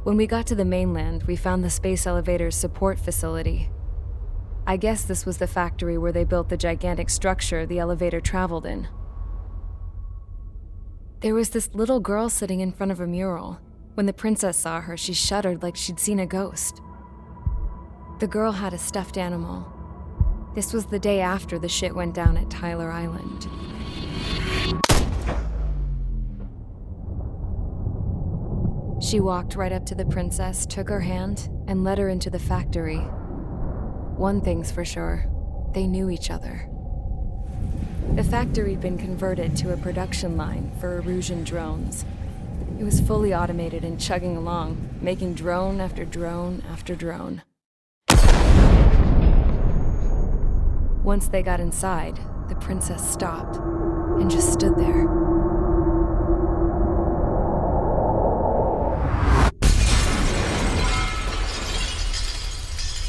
When we got to the mainland, we found the space elevator's support facility. I guess this was the factory where they built the gigantic structure the elevator traveled in. There was this little girl sitting in front of a mural. When the princess saw her, she shuddered like she'd seen a ghost. The girl had a stuffed animal. This was the day after the shit went down at Tyler Island. She walked right up to the princess, took her hand, and led her into the factory. One thing's for sure, they knew each other. The factory'd been converted to a production line for Erusian drones. It was fully automated and chugging along, making drone after drone after drone. Once they got inside, the princess stopped and just stood there.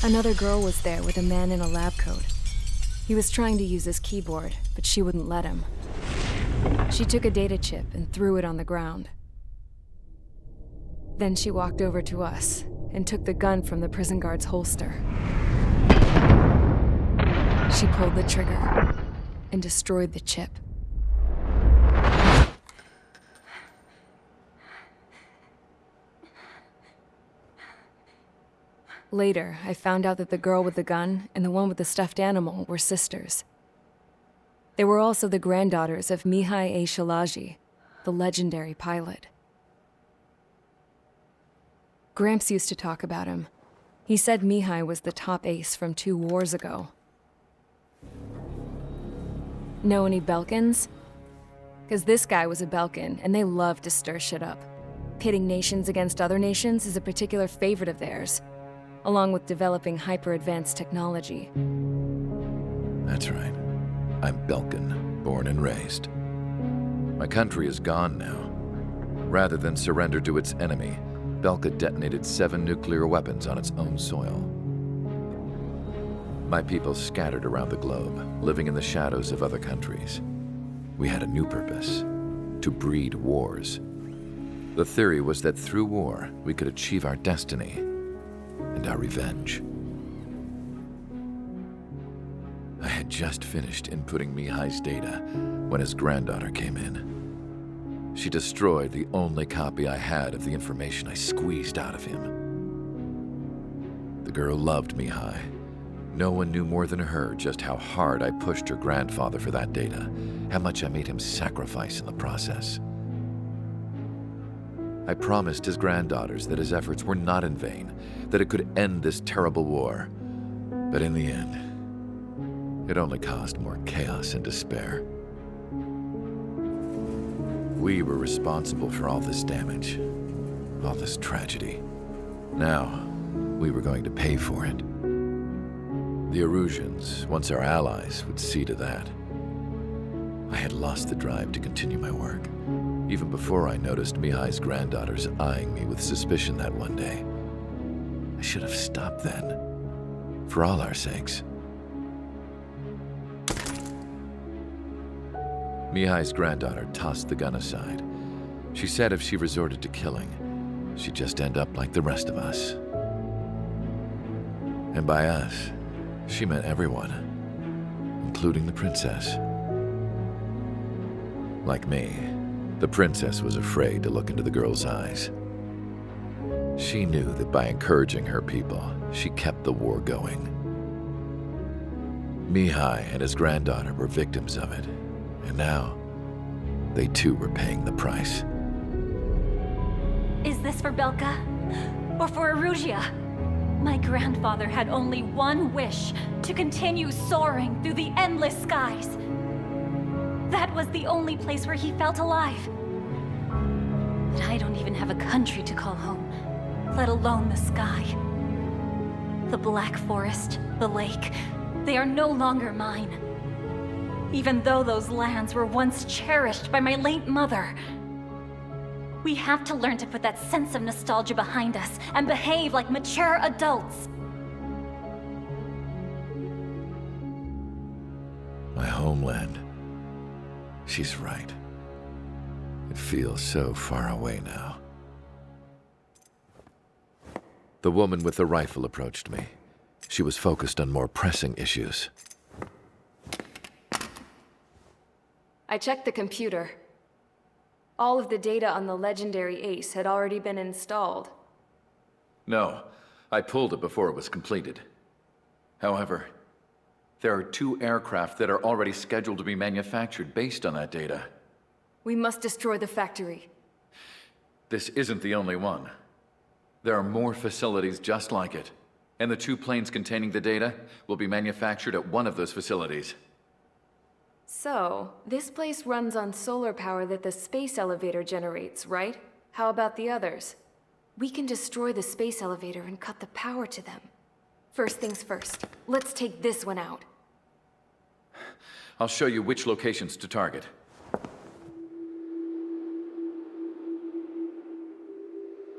Another girl was there with a man in a lab coat. He was trying to use his keyboard, but she wouldn't let him. She took a data chip and threw it on the ground. Then she walked over to us and took the gun from the prison guard's holster. She pulled the trigger and destroyed the chip. Later, I found out that the girl with the gun and the one with the stuffed animal were sisters. They were also the granddaughters of Mihai A. Shalaji, the legendary pilot. Gramps used to talk about him. He said Mihai was the top ace from 2 wars ago. Know any Belkans? Because this guy was a Belkan, and they love to stir shit up. Pitting nations against other nations is a particular favorite of theirs, along with developing hyper-advanced technology. That's right. I'm Belkan, born and raised. My country is gone now. Rather than surrender to its enemy, Belka detonated 7 nuclear weapons on its own soil. My people scattered around the globe, living in the shadows of other countries. We had a new purpose: to breed wars. The theory was that through war, we could achieve our destiny and our revenge. I had just finished inputting Mihai's data when his granddaughter came in. She destroyed the only copy I had of the information I squeezed out of him. The girl loved Mihai. No one knew more than her just how hard I pushed her grandfather for that data, how much I made him sacrifice in the process. I promised his granddaughters that his efforts were not in vain, that it could end this terrible war. But in the end, it only caused more chaos and despair. We were responsible for all this damage, all this tragedy. Now, we were going to pay for it. The Erusians, once our allies, would see to that. I had lost the drive to continue my work, even before I noticed Mihai's granddaughters eyeing me with suspicion that one day. I should have stopped then, for all our sakes. Mihai's granddaughter tossed the gun aside. She said if she resorted to killing, she'd just end up like the rest of us. And by us, she meant everyone, including the princess. Like me, the princess was afraid to look into the girl's eyes. She knew that by encouraging her people, she kept the war going. Mihai and his granddaughter were victims of it, and now they too were paying the price. Is this for Belka? Or for Erusia? My grandfather had only one wish: to continue soaring through the endless skies. That was the only place where he felt alive. But I don't even have a country to call home, let alone the sky. The Black Forest, the lake, they are no longer mine. Even though those lands were once cherished by my late mother. We have to learn to put that sense of nostalgia behind us and behave like mature adults. My homeland. She's right. It feels so far away now. The woman with the rifle approached me. She was focused on more pressing issues. I checked the computer. All of the data on the legendary Ace had already been installed. No, I pulled it before it was completed. However, there are 2 aircraft that are already scheduled to be manufactured based on that data. We must destroy the factory. This isn't the only one. There are more facilities just like it, and the 2 planes containing the data will be manufactured at one of those facilities. So, this place runs on solar power that the space elevator generates, right? How about the others? We can destroy the space elevator and cut the power to them. First things first, let's take this one out. I'll show you which locations to target.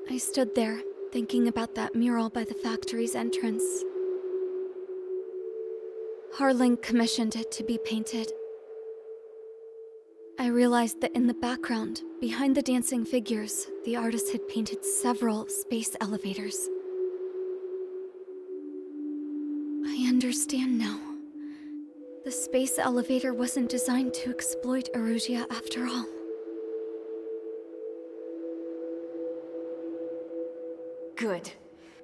I stood there, thinking about that mural by the factory's entrance. Harling commissioned it to be painted. I realized that in the background, behind the dancing figures, the artist had painted several space elevators. I understand now. The space elevator wasn't designed to exploit Erusia after all. Good.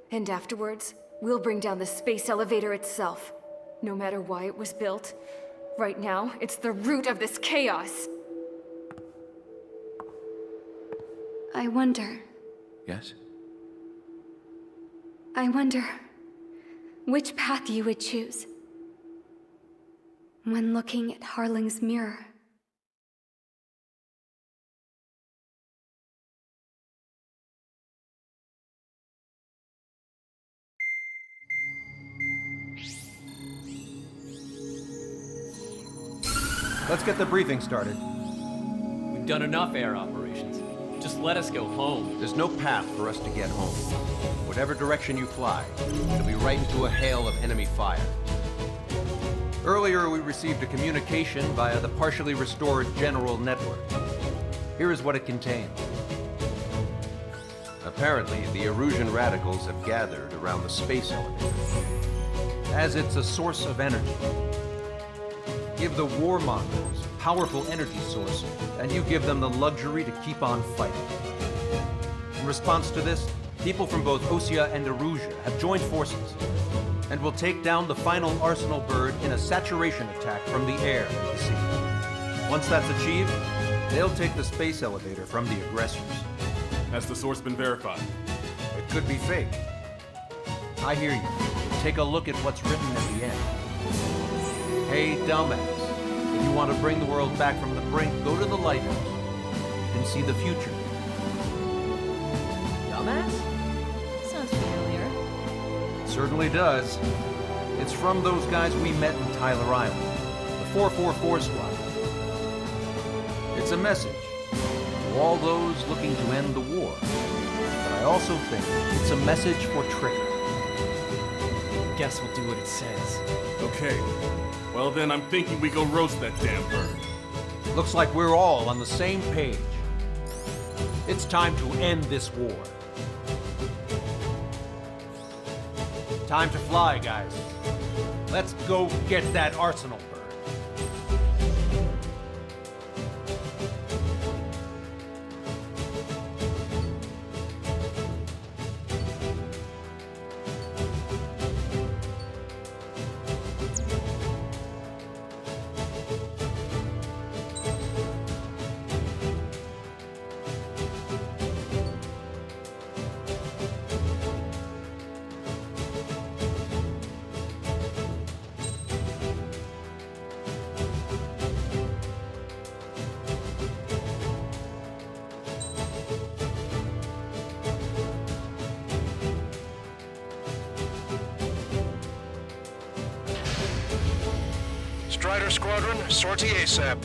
And afterwards, we'll bring down the space elevator itself. No matter why it was built, right now, it's the root of this chaos. I wonder Yes? which path you would choose when looking at Harling's mirror. Let's get the briefing started. We've done enough air operations. Just let us go home. There's no path for us to get home. Whatever direction you fly, it'll be right into a hail of enemy fire. Earlier, we received a communication via the partially restored general network. Here is what it contained. Apparently, the Erusian radicals have gathered around the space elevator, as it's a source of energy. Give the warmongers a powerful energy source, and you give them the luxury to keep on fighting. In response to this, people from both Osea and Erusia have joined forces, and will take down the final Arsenal bird in a saturation attack from the air and the sea. Once that's achieved, they'll take the space elevator from the aggressors. Has the source been verified? It could be fake. I hear you. Take a look at what's written at the end. Hey, dumbass. If you want to bring the world back from the brink, go to the lighthouse. You can see the future. Dumbass? Sounds familiar. It certainly does. It's from those guys we met in Tyler Island, the 444 squad. It's a message to all those looking to end the war. But I also think it's a message for Trigger. Guess we'll do what it says. Okay. Well then, I'm thinking we go roast that damn bird. Looks like we're all on the same page. It's time to end this war. Time to fly, guys. Let's go get that Arsenal bird. Strider Squadron, sortie ASAP.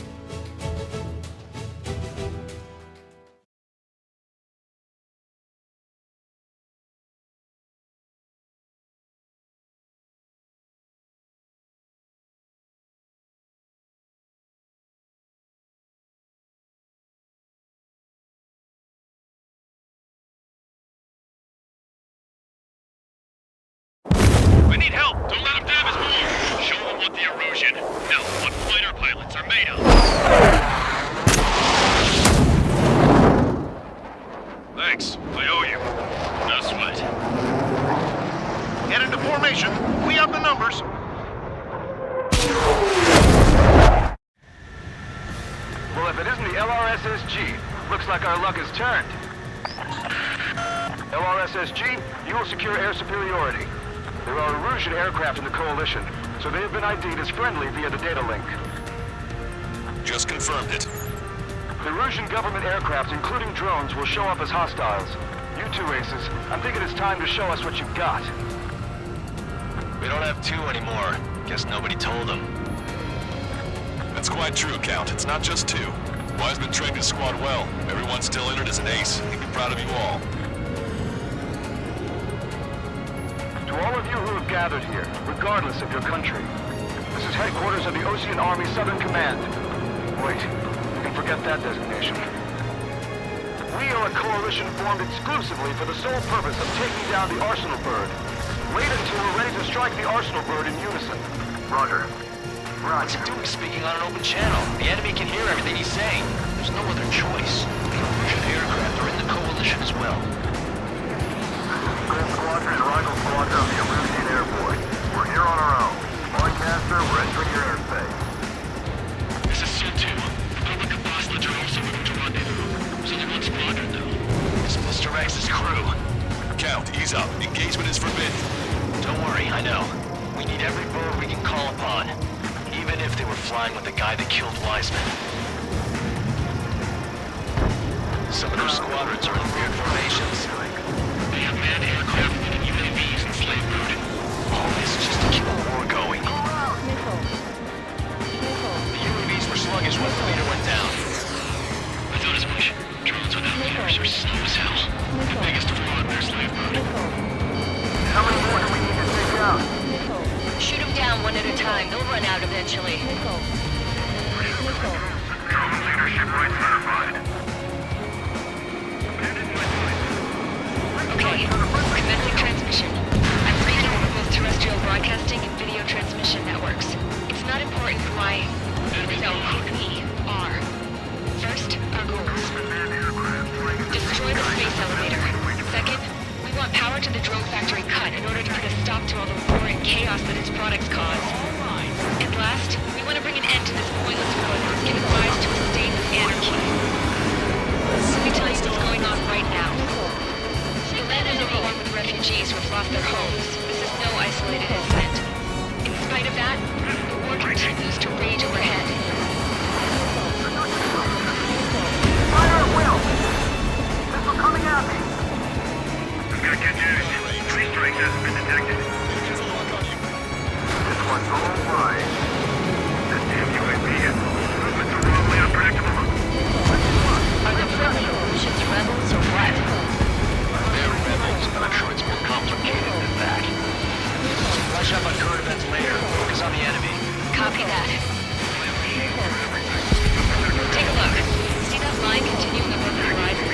need help. Don't let them damage more. Show them what the erosion, no, what fighter pilots are made of. Thanks. I owe you. No sweat. Get into formation. We have the numbers. Well, if it isn't the LRSSG, looks like our luck has turned. LRSSG, you will secure air superiority. There are Erusian aircraft in the Coalition, so they have been ID'd as friendly via the data link. Just confirmed it. The Erusian government aircraft, including drones, will show up as hostiles. You two aces, I'm thinking it's time to show us what you've got. We don't have two anymore. Guess nobody told them. That's quite true, Count. It's not just two. Wiseman trained his squad well. Everyone's still entered as an ace. He'd be proud of you all. To all of you who have gathered here, regardless of your country, this is headquarters of the Ocean Army Southern Command. Wait, you can forget that designation. We are a coalition formed exclusively for the sole purpose of taking down the Arsenal Bird. Wait until we're ready to strike the Arsenal Bird in unison. Roger. What's he doing speaking on an open channel? The enemy can hear everything he's saying. There's no other choice. The Erusian aircraft are in the Coalition as well. Gold Squadron and Rival Squadron of the Erusian Air Force. We're here on our own. Broadcaster, we're entering your airspace. This is Sul-2. The public of Boston are also moving to rendezvous. There's only one squadron, though. It's Mr. X's crew. Count, ease up. Engagement is forbidden. Don't worry, I know. We need every bird we can call upon. Even if they were flying with the guy that killed Wiseman. Some of their squadrons are in weird formations. They have manned aircraft and UAVs and slave brood. All this just to keep the war going. The UAVs were sluggish once the leader went down. I thought as much. Drones without leaders are slow as hell. The biggest flaw in their slave brood. How many more do we need to take out? Shoot them down one at a time. They'll run out eventually. Drone leadership right certified. Okay, commencing transmission. I'm reading over both terrestrial broadcasting and video transmission networks. It's not important who I... No, who we are. First, our goals. Destroy the space elevator. Second, we want power to the drone factory cut in order to put a stop to all the war and chaos that its products cause. And last, we want to bring an end to this pointless war that has given rise to a state of anarchy. Let me tell you what's going on right now. The land is overrun with refugees who have lost their homes. This is no isolated incident. In spite of that, the war continues to rage overhead. Fire at will! Missile coming at me! Got good news. Tree strike hasn't been detected. This one's all right. That damn UAV is moving so wildly unpredictable. Are the friendly Erusians rebels or what? They're rebels, but I'm sure it's more complicated than that. Brush up on current events later. Focus on the enemy. Copy that. Take a look. See that line continuing above the horizon?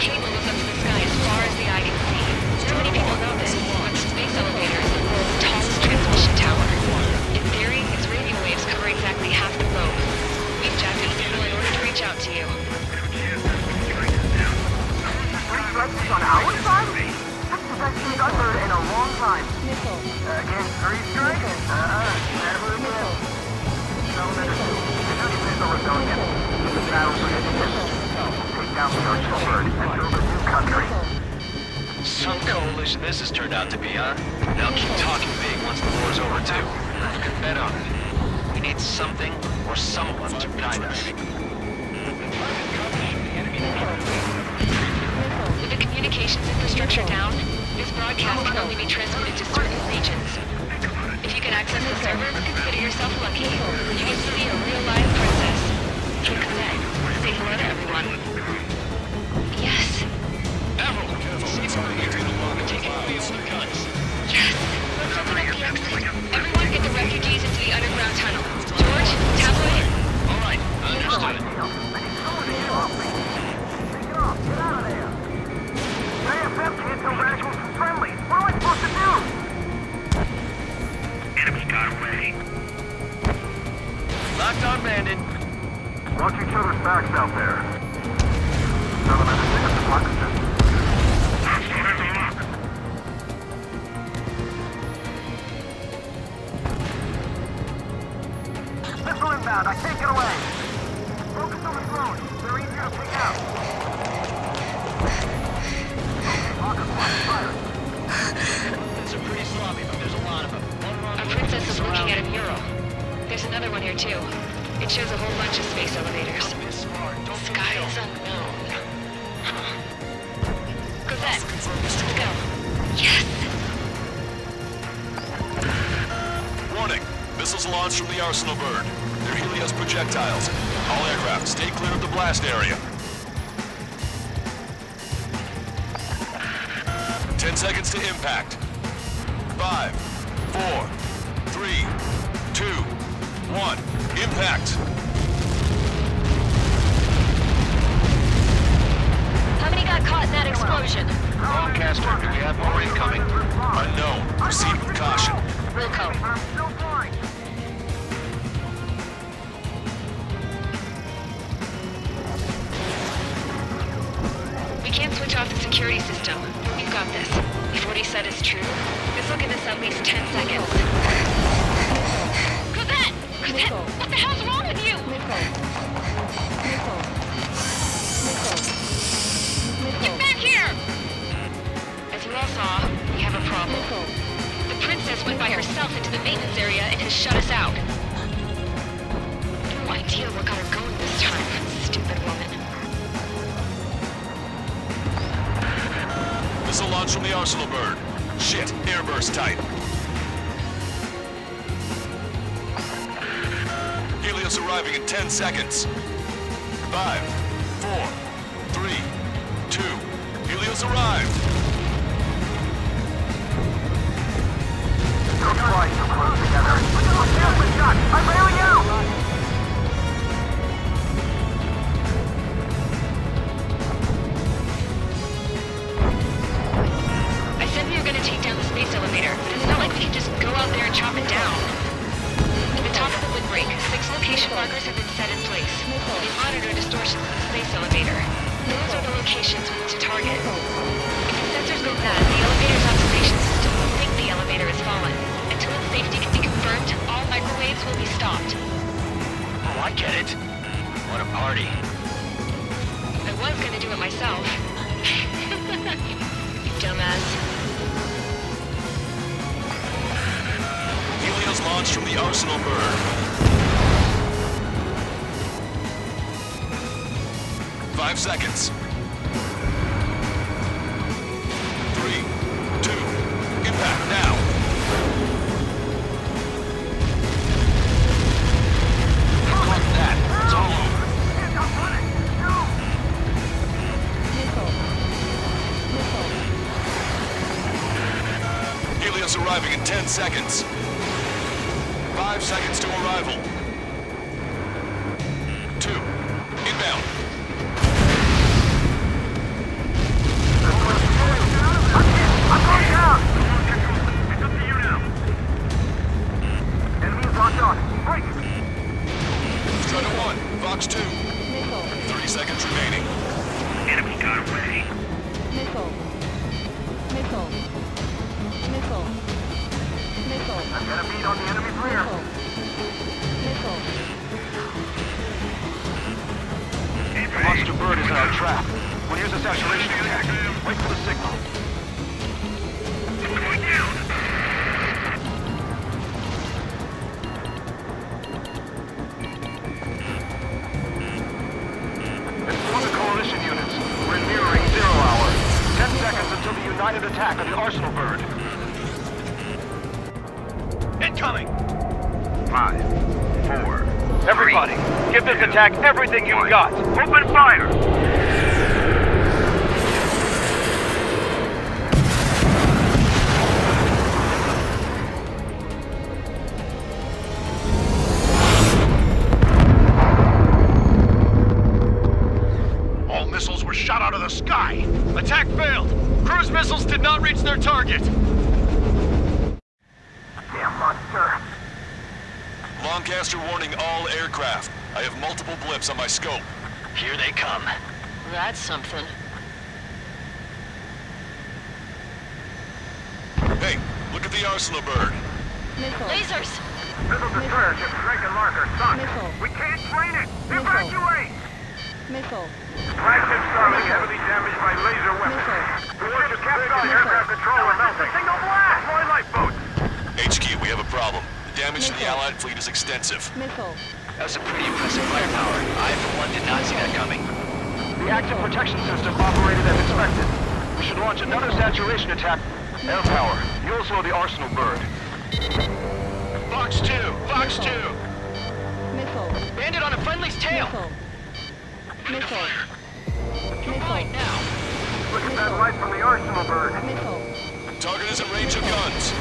Cable goes up to the sky as far as the eye can see. So many people know this, but the space elevator is the world's tallest transmission tower. In theory, its radio waves cover exactly half the globe. We've jacked it signal in order to reach out to you. Three strikes on our side? That's the best thing I've heard in a long time. Again, three strikes? Never again. Elevator 2, the Dirty Missile Rebellion. The battle for independence. Take down the Arsenal Bird and build a new country. Some coalition this has turned out to be, huh? Now keep talking big once the war's over, too. You can bet on it. We need something or someone to guide us. With the communications infrastructure down, this broadcast can only be transmitted to certain regions. If you can access the server, consider yourself lucky. You get to see a real live princess. Click that. Say hello to everyone. Yes. Yes. Let's open up the exit. Everyone get the refugees into the underground tunnel. George, tabloid. All right, understood. Take it off, get out of there! AFM can't tell radicals from friendlies. What am I supposed to do? away. Locked on landed. Watch each other's backs out there. Tell them everything at the park is just... Don't lock. Missile inbound, I can't get away. Focus on the drone. They're easier to pick out. Rocket launch fire. These are pretty sloppy, but there's a lot of them. Our princess is looking at a mural. There's another one here too. It shows a whole bunch of space elevators. Skies unknown. Cosette, let's go. Yes! Warning. Missiles launched from the Arsenal bird. They're Helios projectiles. All aircraft, stay clear of the blast area. 10 seconds to impact. 5, 4, 3, 2, 1. Impact. How many got caught in that explosion? Lancaster, do we have more incoming? Unknown. Proceed with caution. Wilco. I'm still flying. We can't switch off the security system. We've got this. If what he said is true, this will give us at least 10 seconds. Cosette! Cosette! What the hell's wrong with you? Get back here! As you all saw, we have a problem. The princess went by herself into the maintenance area and has shut us out. No idea what got her going this time. Stupid woman. Missile launch from the Arsenal bird. Shit, airburst type. Helios arriving in 10 seconds. 5, 4, 3, 2. Helios arrived. Don't fly so close together. I'm bailing out! I said we were going to take down the space elevator, but it's not like we can just go out there and chop it down. At the top of the windbreak, 6 location markers have been set in place. They monitor distortions in the space elevator. Those are the locations we need to target. If the sensors go bad, the elevator's observation system will think the elevator has fallen. Until its safety can be confirmed, all microwaves will be stopped. Oh, I get it. What a party. I was going to do it myself. You dumbass. Helios launched from the Arsenal bird. 5 seconds. 3, 2, impact now. Like that. It's all over. Helios arriving in 10 seconds. 5 seconds to arrival. 2, inbound. I'm going down! It's up to you now. Enemies locked on. Break! Strider 1, Fox 2. 30 seconds remaining. Enemy got away. I've got a beat on the enemy's rear. The monster bird is in our trap. We'll use a saturation attack. Wait for the signal. Going down. Inform the coalition units. We're nearing 0 hour. 10 seconds until the united attack on the Arsenal bird. Incoming! 5, 4. Everybody, give this attack everything you've got. Open fire! All missiles were shot out of the sky. Attack failed. Cruise missiles did not reach their target. Damn monster. Comcaster warning all aircraft. I have multiple blips on my scope. Here they come. That's something. Hey, look at the arsenal bird. Lasers! Missile destroyer ship Drake and Marker sunk. We can't train it! Evacuate! Flagship Starling heavily damaged by laser weapons. The ship's captain aircraft control are melting. Signal blast! Deploy lifeboats! HQ, we have a problem. The damage to the Allied fleet is extensive. That was a pretty impressive firepower. I, for one, did not see that coming. The active protection system operated as expected. We should launch another saturation attack. Air power. You'll slow the arsenal bird. Fox 2! Fox 2! Bandit on a friendly's tail! You're mine now! Look at that light from the arsenal bird. Target is in range of guns.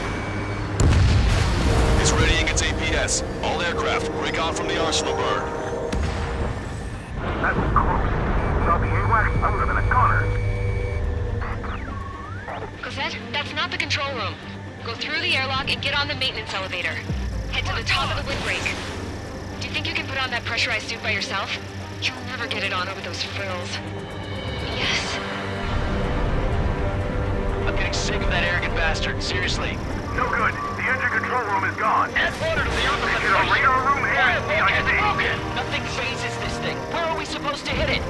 It's readying its APS. All aircraft, break on from the arsenal bird. That was close. Without the AWACS, I would have been a goner. Cosette, that's not the control room. Go through the airlock and get on the maintenance elevator. Head to the top of the windbreak. Do you think you can put on that pressurized suit by yourself? You'll never get it on over those frills. Yes. I'm getting sick of that arrogant bastard, seriously. No good. The engine control room is gone. Add water to the upper Get a radar room and It's CIC. broken! Nothing phases this thing. Where are we supposed to hit it?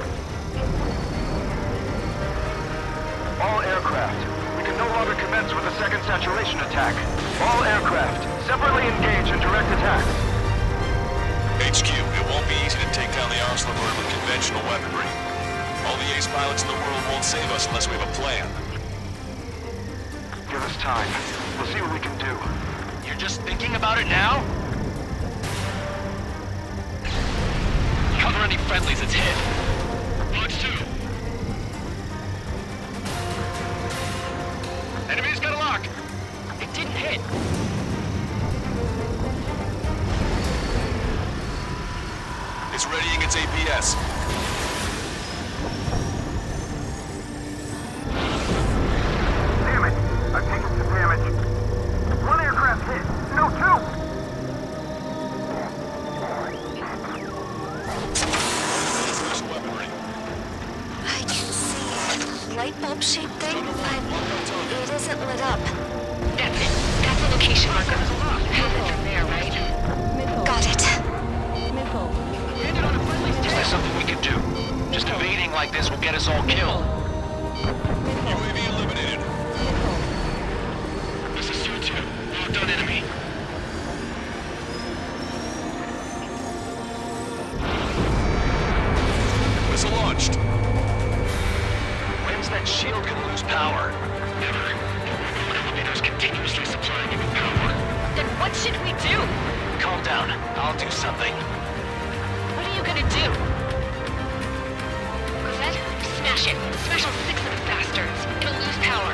All aircraft. We can no longer commence with a second saturation attack. All aircraft, separately engage in direct attacks. HQ, it won't be easy to take down the arsenal bird with conventional weaponry. All the ace pilots in the world won't save us unless we have a plan. Give us time. We'll see what we can do. You're just thinking about it now? Cover any friendlies it's hit. Fox 2. Enemy's got a lock. It didn't hit. It's readying its APS. Damn it! I've taken some damage. One aircraft hit. No, two! Special weaponry. I can see a light bulb shaped thing, but it isn't lit up. That's it. That's a location marker. You have it from there, right? Got it. Bandit on a friendly's tail. Is there something we can do? Just evading like this will get us all killed. UAV eliminated. This is Suit 2. Locked on enemy. Missile launched. When's that shield gonna lose power? Never. Elevator's continuously supplying you with power. Then what should we do? Calm down. I'll do something. What are you gonna do? Cosette, smash it. Smash all 6 of the bastards. It'll lose power.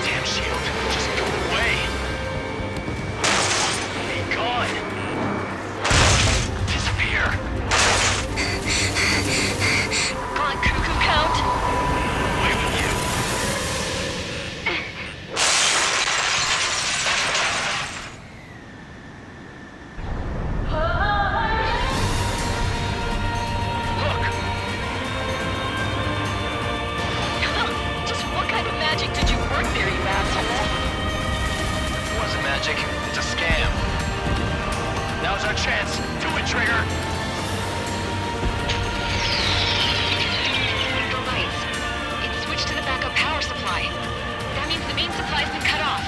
Damn shield. Just go away. Be gone. Disappear. On cuckoo count. Away with you. Look. Just what kind of magic did you work there, you asshole? It wasn't magic. It's a scam. Now's our chance. Do it, Trigger. The lights. It's switched to the backup power supply. That means the main supply's been cut off.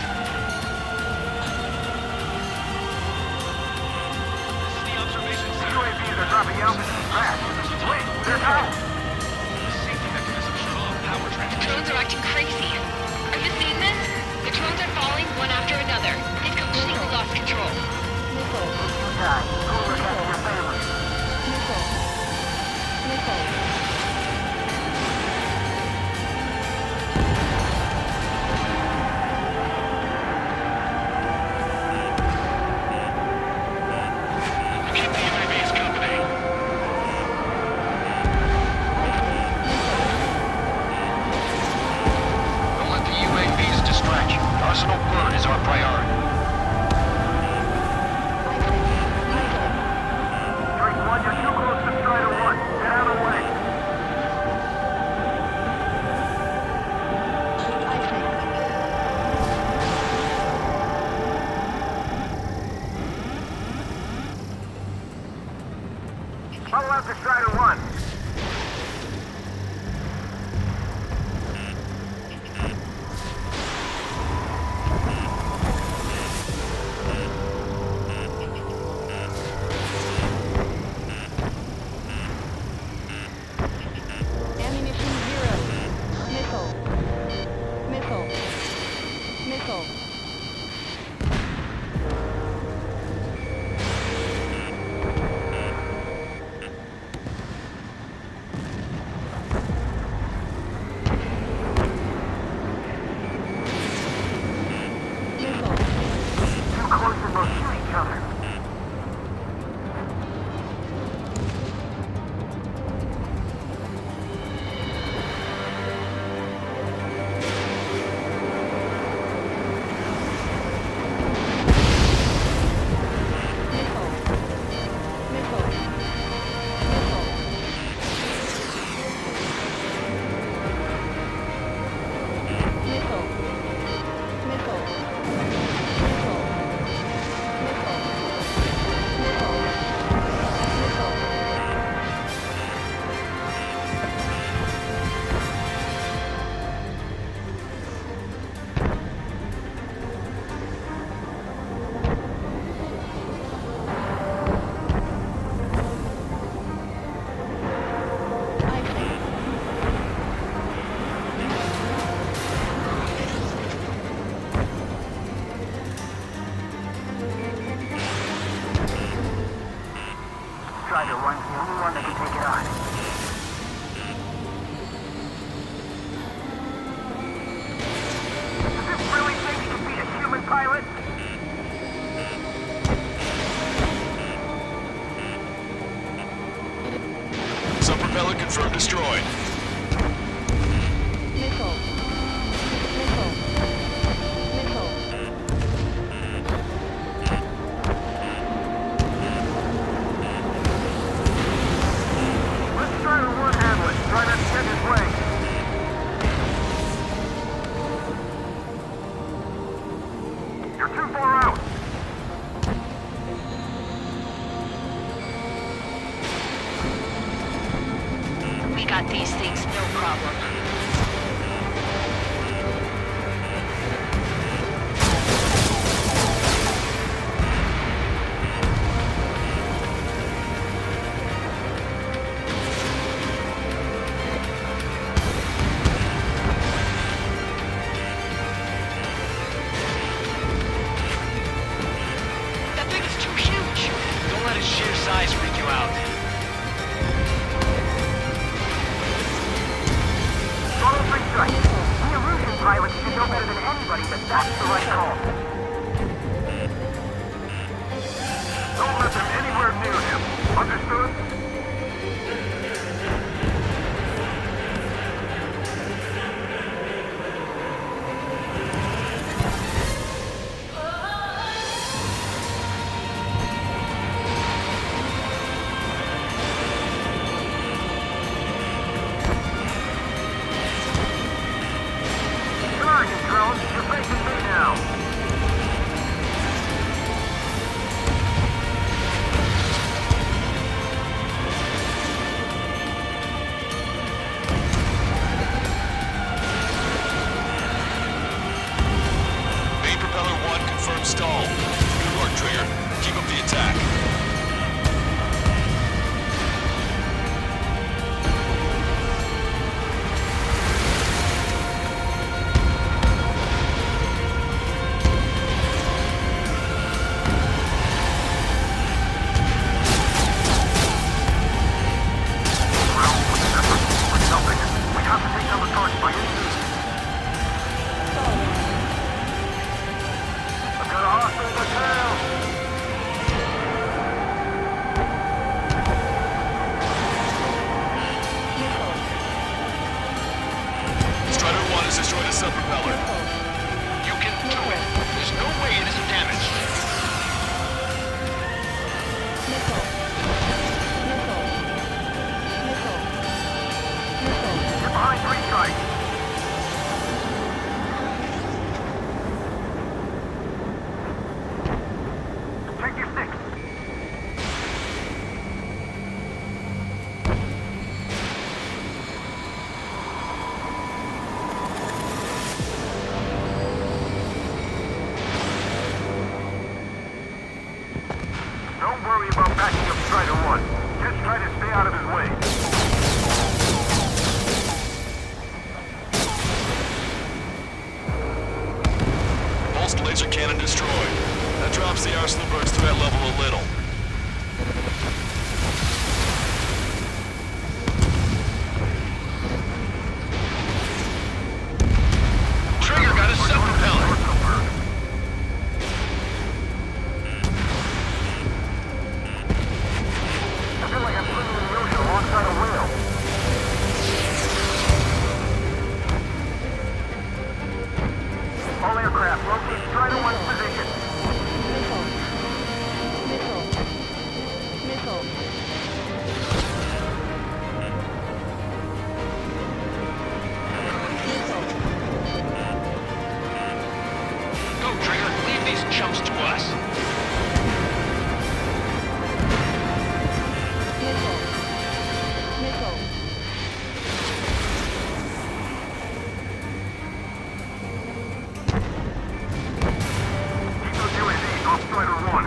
This is the observation center. UAVs are dropping altitude fast. Wait, they're out! The safety mechanism shut off power The transmission. drones are acting crazy. Are you seeing this? The drones are falling one after another. They've completely lost control. Time. Go look after your family. Keep the UAVs company. to Strider 1. Ammunition 0. Missile. Missile. Missile. Too close and they'll shoot each other. Strider 1's the only one that can take it on. Does this really think he can beat a human pilot? Some propeller confirmed destroyed. Missile. Missile. Missile. Let Strider 1 handle it. Try not to get his way. You're too far out. We got these things, no problem. That thing is too huge. Don't let its sheer size freak you out. Follow 3 strikes. The Illusion pilots should know better than anybody that that's the right call. Don't let them anywhere near him. Understood? Sorry, you drones. You're facing me now. Main propeller 1 confirmed stall. Good work, Trigger. Keep up the attack. We have to take down the target by any means. I've got a hostile in the tail. Strider 1 has destroyed a sub-propeller. You can do it. There's no way it isn't damaged. Missile. Missile. Missile. Missile. You're behind 3 strikes. destroyed. That drops the Arsenal Bird's threat level a little. Trigger got a sub-propeller. I feel like I'm swimming in the ocean alongside a whale. All aircraft, locate Strider 1's position. Missile. Go, Trigger. Leave these chumps to us. Missile. Keep those UAVs off Strider 1.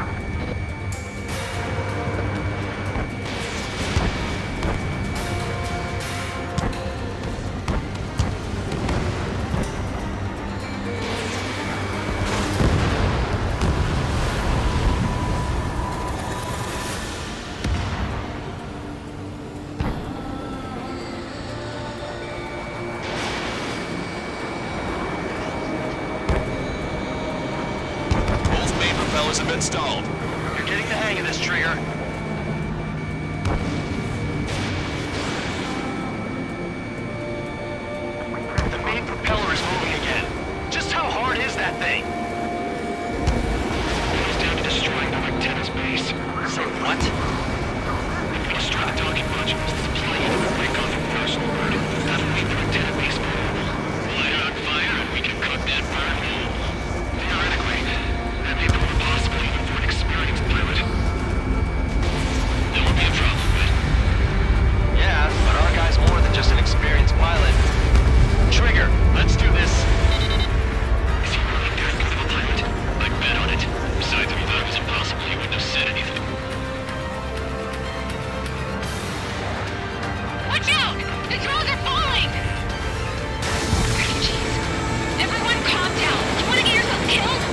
Both main propellers have been stalled. You're getting the hang of this, Trigger. The main propeller is moving again. Just how hard is that thing? It's down to destroying the antenna's base. Say what? If we destroy the docking modules, the supply unit will break off from the Arsenal Bird. That'll leave the antenna base vulnerable. Light it on fire and we can cook that bird whole. Theoretically, that may prove possible even for an experienced pilot. There won't be a problem, right? Yeah, but our guy's more than just an experienced pilot. Trigger, let's do this. Is he really that good of a pilot? I'd bet on it. Besides, if he thought it was impossible, he wouldn't have said anything. Watch out! The drones are falling! Jeez. Everyone calm down. You wanna get yourself killed?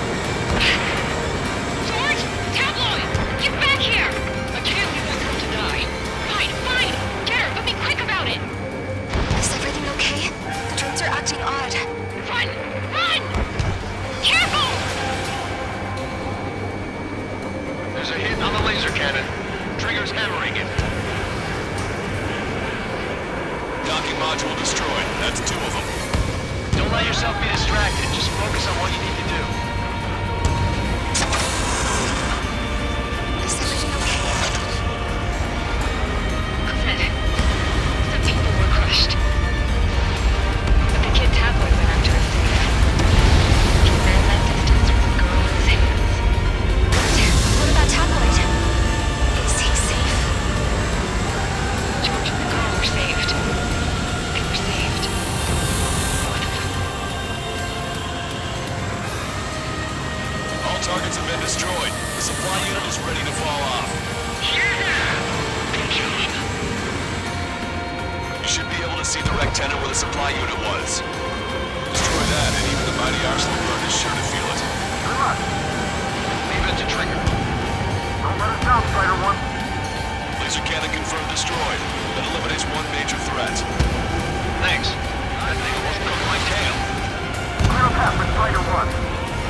George! Tabloid! Get back here! I can't leave that girl to die. Fine. Get her, but be quick about it! Is everything okay? The drones are acting odd. Run! Careful! There's a hit on the laser cannon. Trigger's hammering it. Docking module destroyed. That's 2 of them. Don't let yourself be distracted. Just focus on what you need to do. Is everything okay? Good. Some people were crushed. But the kid Tabloid went after a safe. He ran that distance with a girl in his hands. What about Tabloid? Is he safe? George and the girl were saved. They were saved. One of them. All targets have been destroyed. The supply unit is ready to fall off. Good job. You should be able to see the rectenna where the supply unit was. Destroy that, and even the mighty Arsenal Bird is sure to feel it. Good luck. Leave it to Trigger. Don't let us down, Strider 1. Laser cannon confirmed destroyed. That eliminates one major threat. Thanks. I think it won't cook my tail. Clear a path for Strider 1.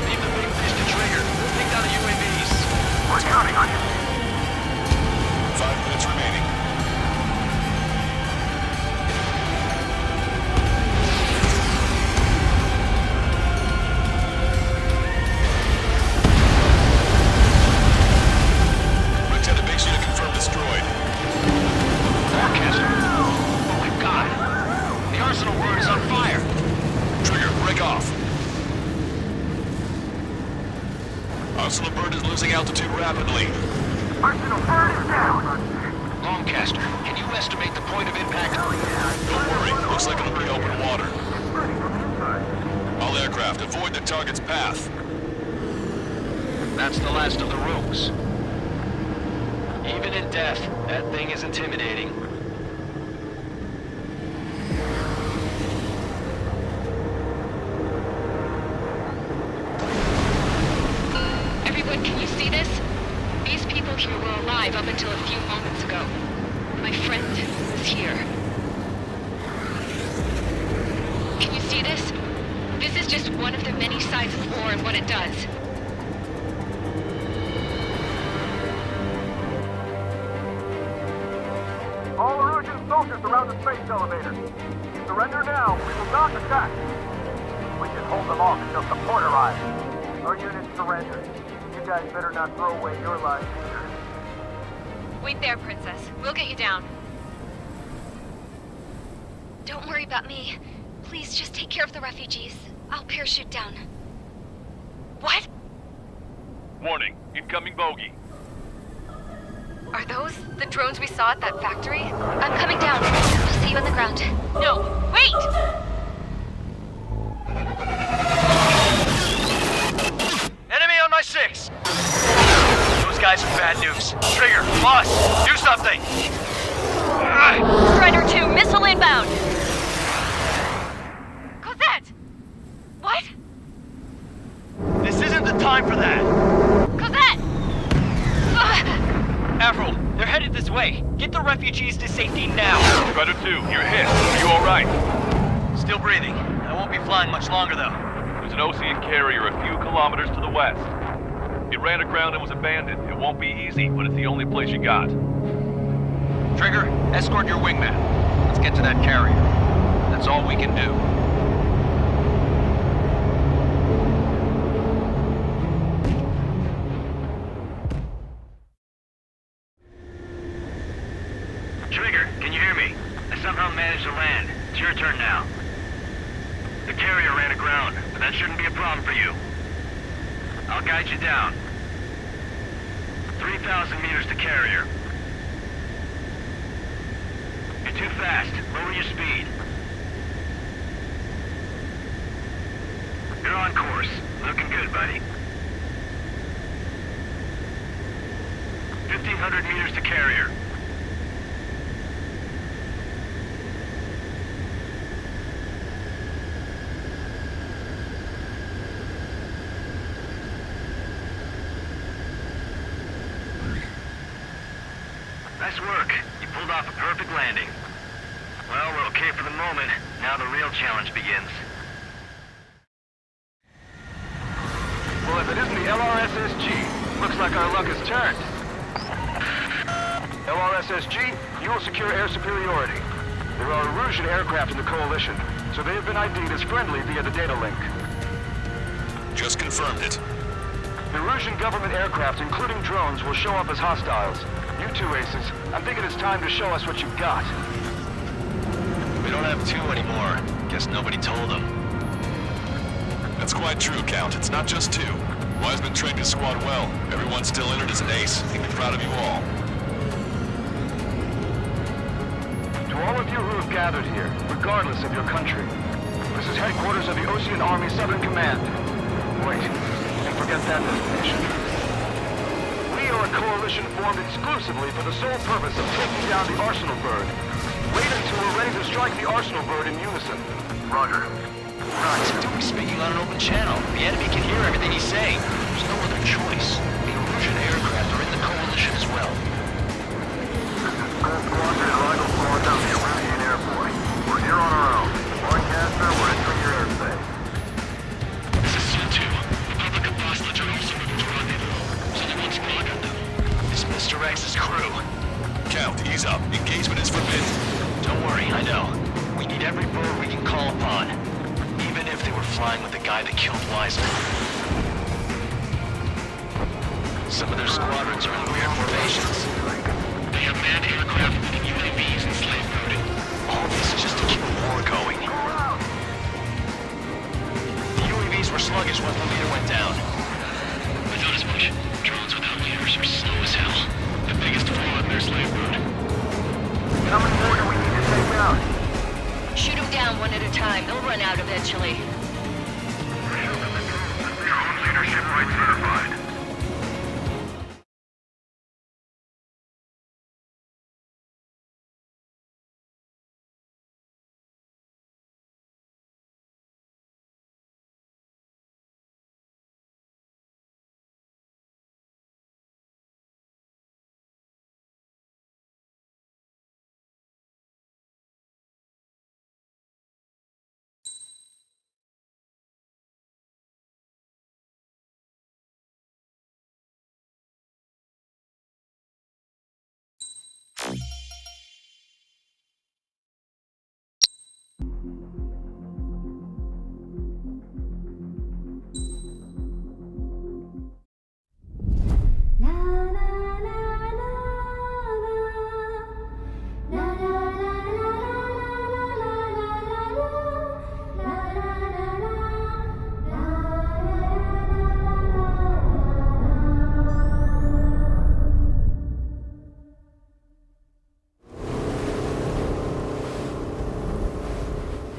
Leave the big fish to Trigger. We'll take down the UAVs. We're counting on you. 5 minutes remaining. Rectenna base unit confirmed destroyed. Forecaster. Oh my god. The Arsenal Bird is on fire. Trigger, break off. Arsenal Bird is losing altitude rapidly. Arsenal Bird is down. Longcaster, can you estimate the point of impact? Don't worry, looks like it'll be open water. All aircraft, avoid the target's path. That's the last of the rogues. Even in death, that thing is intimidating. alive up until a few moments ago. My friend was here. Can you see this? This is just one of the many sides of war and what it does. All Erusian soldiers around the space elevator. Surrender now. We will not attack. We can hold them off until support arrives. Our units surrender. You guys better not throw away your lives either. Wait there, Princess. We'll get you down. Don't worry about me. Please just take care of the refugees. I'll parachute down. What? Warning, incoming bogey. Are those the drones we saw at that factory? I'm coming down. I'll see you on the ground. No, wait! Enemy on my 6! Those guys are bad news. Trigger, boss, do something! Strider 2, missile inbound! Cosette! What? This isn't the time for that! Cosette! Avril, they're headed this way. Get the refugees to safety now. Strider 2, you're hit. Are you alright? Still breathing. I won't be flying much longer, though. There's an Ocean carrier a few kilometers to the west. It ran aground and was abandoned. It won't be easy, but it's the only place you got. Trigger, escort your wingman. Let's get to that carrier. That's all we can do. Trigger, can you hear me? I somehow managed to land. It's your turn now. The carrier ran aground, but that shouldn't be a problem for you. I'll guide you down. 3,000 meters to carrier. You're too fast. Lower your speed. You're on course. Looking good, buddy. 1,500 meters to carrier. Nice work. You pulled off a perfect landing. Well, we're okay for the moment. Now the real challenge begins. Well, if it isn't the LRSSG, looks like our luck has turned. LRSSG, you will secure air superiority. There are Erusian aircraft in the Coalition, so they have been ID'd as friendly via the data link. Just confirmed it. The Erusian government aircraft, including drones, will show up as hostiles. You two aces, I'm thinking it's time to show us what you've got. We don't have 2 anymore. Guess nobody told them. That's quite true, Count. It's not just 2. Wiseman trained his squad well. Everyone's still entered as an ace. He'd be proud of you all. To all of you who have gathered here, regardless of your country, this is headquarters of the Ocean Army Southern Command. Wait, you can forget that designation. We are a coalition formed exclusively for the sole purpose of taking down the Arsenal Bird. Wait until we're ready to strike the Arsenal Bird in unison. Roger. Rox, we're speaking on an open channel. The enemy can hear everything he's saying. There's no other choice. The Erusian aircraft are in the coalition as well. Gold Squadron and Rifle Squad down the Erusian Air Force. We're here on our own. Broadcaster, we're entering your airspace. This is Seal 2. Republic of Boslich are also moving to rendezvous. There's only one squadron, though. This Mr. X's crew. Count, ease up. Engagement is forbidden. Don't worry, I know. We need every bird we can call upon. Even if they were flying with the guy that killed Wiseman. Some of their squadrons are in weird formations. They have manned aircraft moving UAVs and slave boating. All this just to keep the war going. The UAVs were sluggish once the leader went down. I thought as much. Drones without leaders are slow as hell. The biggest flaw in their slave boat. How many more do we need to take out? Shoot them down one at a time. They'll run out eventually. Leadership right certified.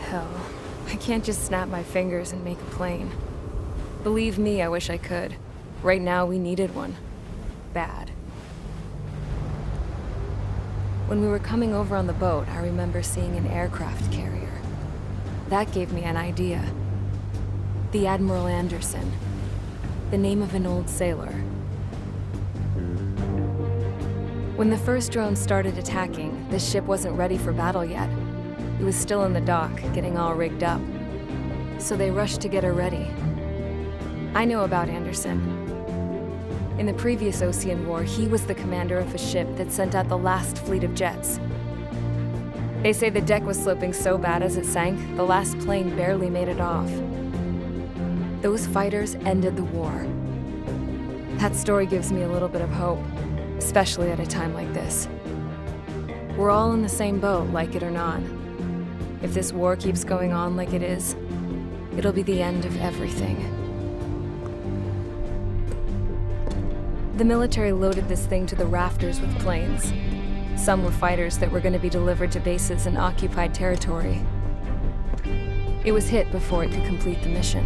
Hell, I can't just snap my fingers and make a plane. Believe me, I wish I could. Right now, we needed one. Bad. When we were coming over on the boat, I remember seeing an aircraft carrier. That gave me an idea. The Admiral Anderson. The name of an old sailor. When the first drone started attacking, the ship wasn't ready for battle yet. It was still in the dock, getting all rigged up. So they rushed to get her ready. I know about Anderson. In the previous Ocean War, he was the commander of a ship that sent out the last fleet of jets. They say the deck was sloping so bad as it sank, the last plane barely made it off. Those fighters ended the war. That story gives me a little bit of hope, especially at a time like this. We're all in the same boat, like it or not. If this war keeps going on like it is, it'll be the end of everything. The military loaded this thing to the rafters with planes. Some were fighters that were going to be delivered to bases in occupied territory. It was hit before it could complete the mission.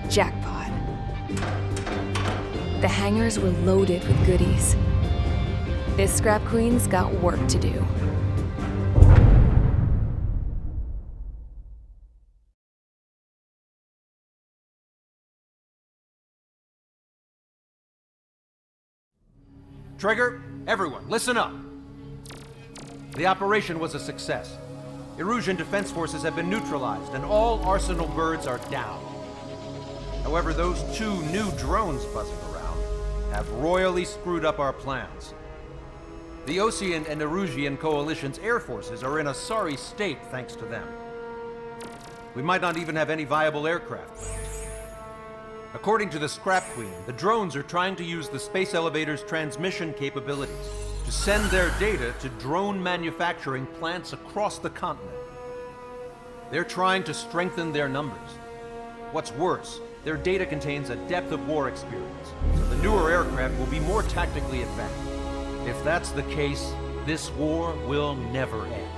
Jackpot. The hangars were loaded with goodies. This Scrap Queen's got work to do. Trigger, everyone, listen up. The operation was a success. Erusian defense forces have been neutralized, and all Arsenal birds are down. However, those 2 new drones buzzing around have royally screwed up our plans. The Ocean and Erusian coalition's air forces are in a sorry state thanks to them. We might not even have any viable aircraft left. According to the Scrap Queen, the drones are trying to use the space elevator's transmission capabilities to send their data to drone manufacturing plants across the continent. They're trying to strengthen their numbers. What's worse, their data contains a depth of war experience, so the newer aircraft will be more tactically advanced. If that's the case, this war will never end.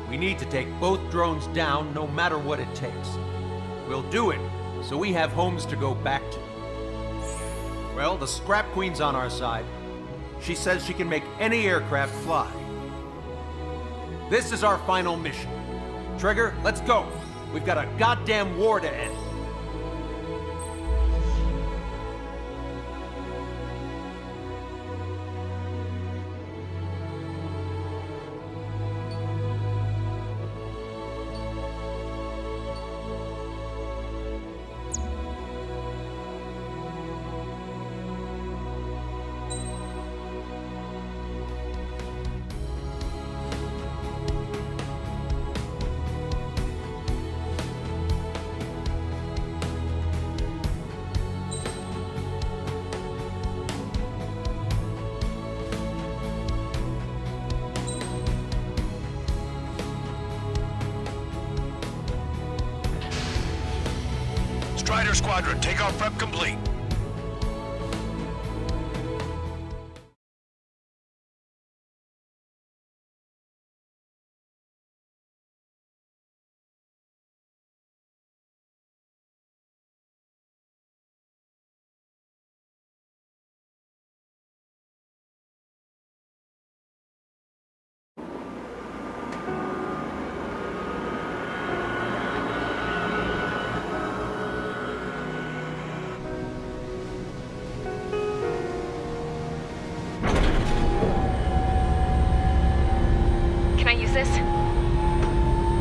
We need to take both drones down no matter what it takes. We'll do it so we have homes to go back to. Well, the Scrap Queen's on our side. She says she can make any aircraft fly. This is our final mission. Trigger, let's go. We've got a goddamn war to end. Strider Squadron, takeoff prep complete.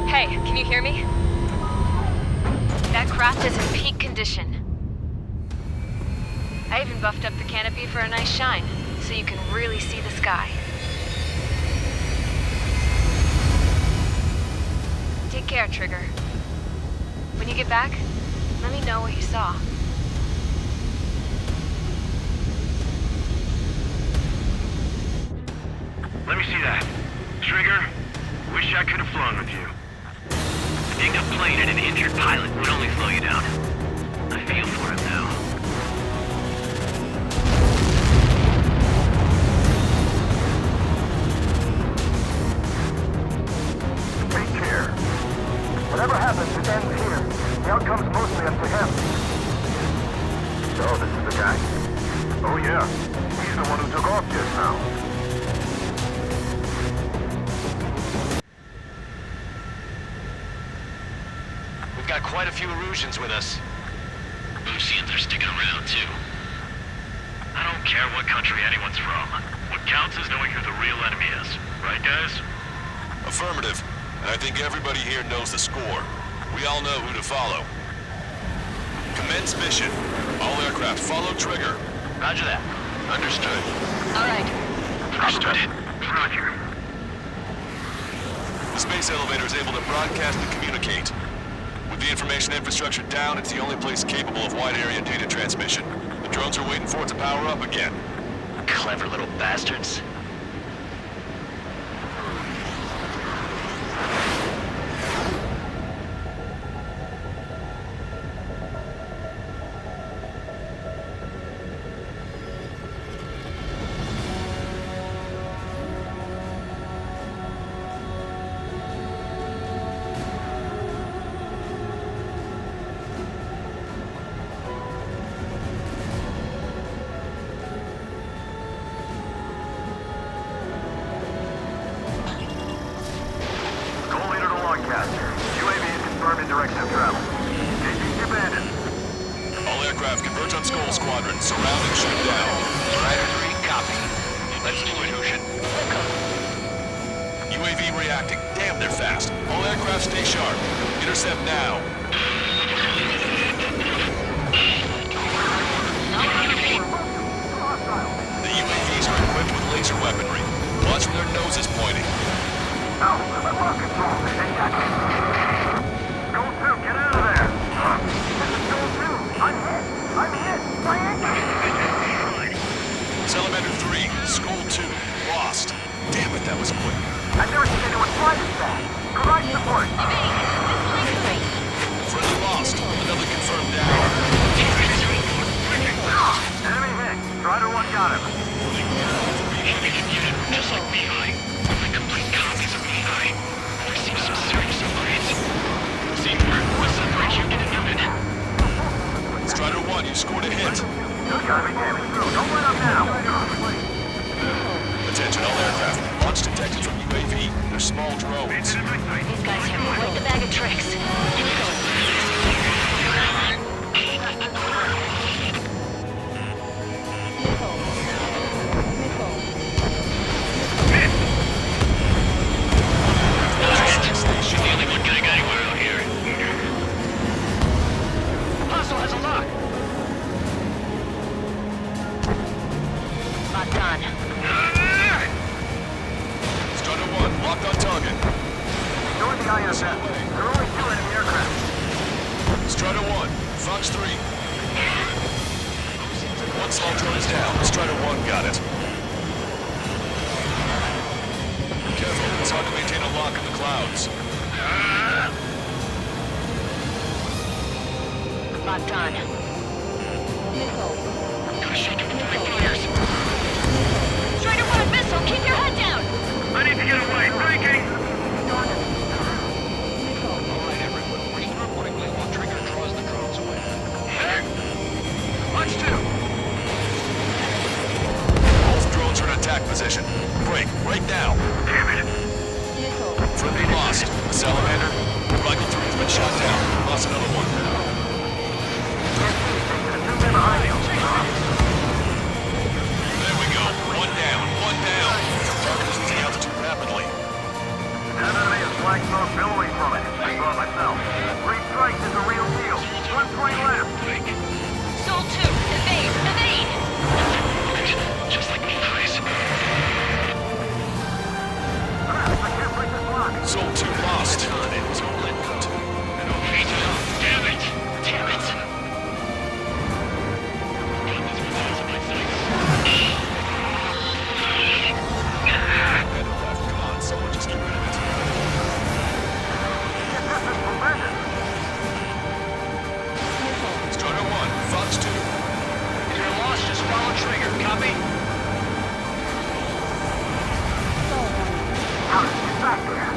Hey, can you hear me? That craft is in peak condition. I even buffed up the canopy for a nice shine, so you can really see the sky. Take care, Trigger. When you get back, let me know what you saw. Let me see that. Trigger, wish I could have flown with you. A dinged up plane and an injured pilot would only slow you down. I feel for him now. The outcome's mostly up to him. So, this is the guy? Oh yeah. He's the one who took off just now. We've got quite a few Erusians with us. Lucians are sticking around, too. I don't care what country anyone's from. What counts is knowing who the real enemy is. Right, guys? Affirmative. And I think everybody here knows the score. We all know who to follow. Commence mission. All aircraft follow trigger. Roger that. Understood. All right. Understood. Roger. The space elevator is able to broadcast and communicate. With the information infrastructure down, it's the only place capable of wide area data transmission. The drones are waiting for it to power up again. Clever little bastards. UAV is confirmed in direction of travel. JP's abandoned. All aircraft converge on Skull Squadron. Surround and shoot down. Rider 3, copy. Let's do it, Ocean. UAV reacting. Damn, they're fast. All aircraft stay sharp. Intercept now. The UAVs are equipped with laser weaponry. Watch where their nose is pointing. Out. Rocket control. Engaging. Goal 2, get out of there. This is Goal 2. I'm hit. Triangle. Salamander 3, Skull 2, lost. Damn it, that was quick. I've never seen anyone fly this fast. Provide support. Friendly lost. Another confirmed down. Enemy hit. Strider 1 got him. Just like Mihai. Only complete copies of Mihai. Received some serious upgrades. Seymour, what's the break you didn't know it? Strider 1, you scored a hit. You gotta be damaged through. Don't let up now. Attention all aircraft. Launch detected from UAV. They're small drones. These guys have quite the bag of tricks. She's the only one getting anywhere out here. Apostle has a lock. Not done. Strider 1, locked on target. Join the ISS. There are only 2 enemy aircraft. Strider 1, Fox 3. One small drone is down. Strider 1 got it. Careful, it's hard to maintain a lock in the clouds. Not done. Gotta shake him before he fires. Strider 1 missile, keep your head down! I need to get away. Breaking. Alright, everyone. Regroup quickly while Trigger draws the drones away. Watch 2. Both drones are in attack position. Break, right now. Damn it. Friendly lost. A Salamander. Rifle 3's been shot down. Lost another one. There we go. One down. Target is losing altitude rapidly. That enemy is flag smoke billowing from it. I saw it myself. 3 strikes is a real deal. 1 left. Soul 2, evade! Just like Mihai's. Crap, I can't break this lock. Soul 2 lost. It was all in good. Damn it! Better left. Come on, someone just get rid of it. Strider 1, Fox 2. If you're lost, just follow Trigger. Copy? How did you get back there?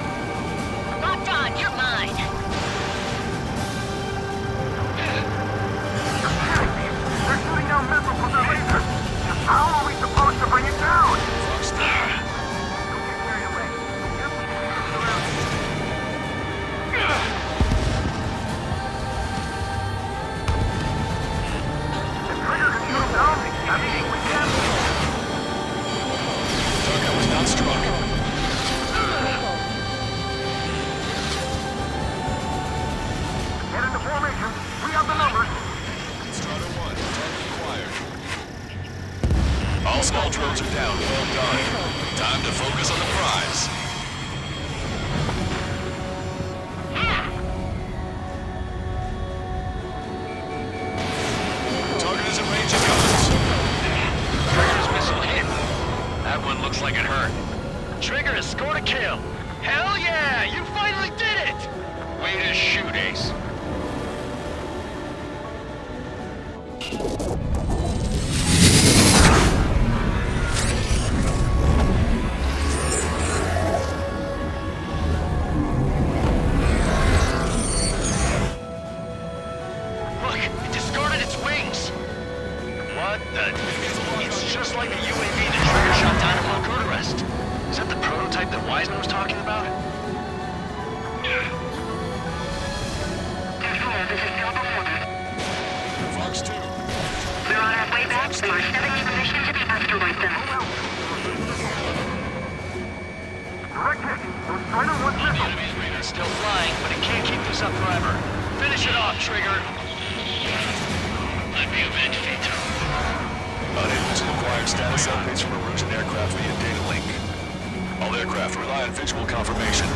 Hell yeah! You finally did it! Way to shoot, Ace. Look, it discarded its wings. What the? It's just like the UAV that Trigger shot down at Malkood arrest. Is that the prototype that Wiseman was talking about? Fox 2. We're on our way back. There are 70 positions to evacuate them. Direct hit. Those Strider 1 The missiles. enemy's radar's still flying, but it can't keep this up forever. Finish it off, Trigger. Let me event Fatal. Unable to acquire status updates from Erusian aircraft via data link. All aircraft rely on visual confirmation.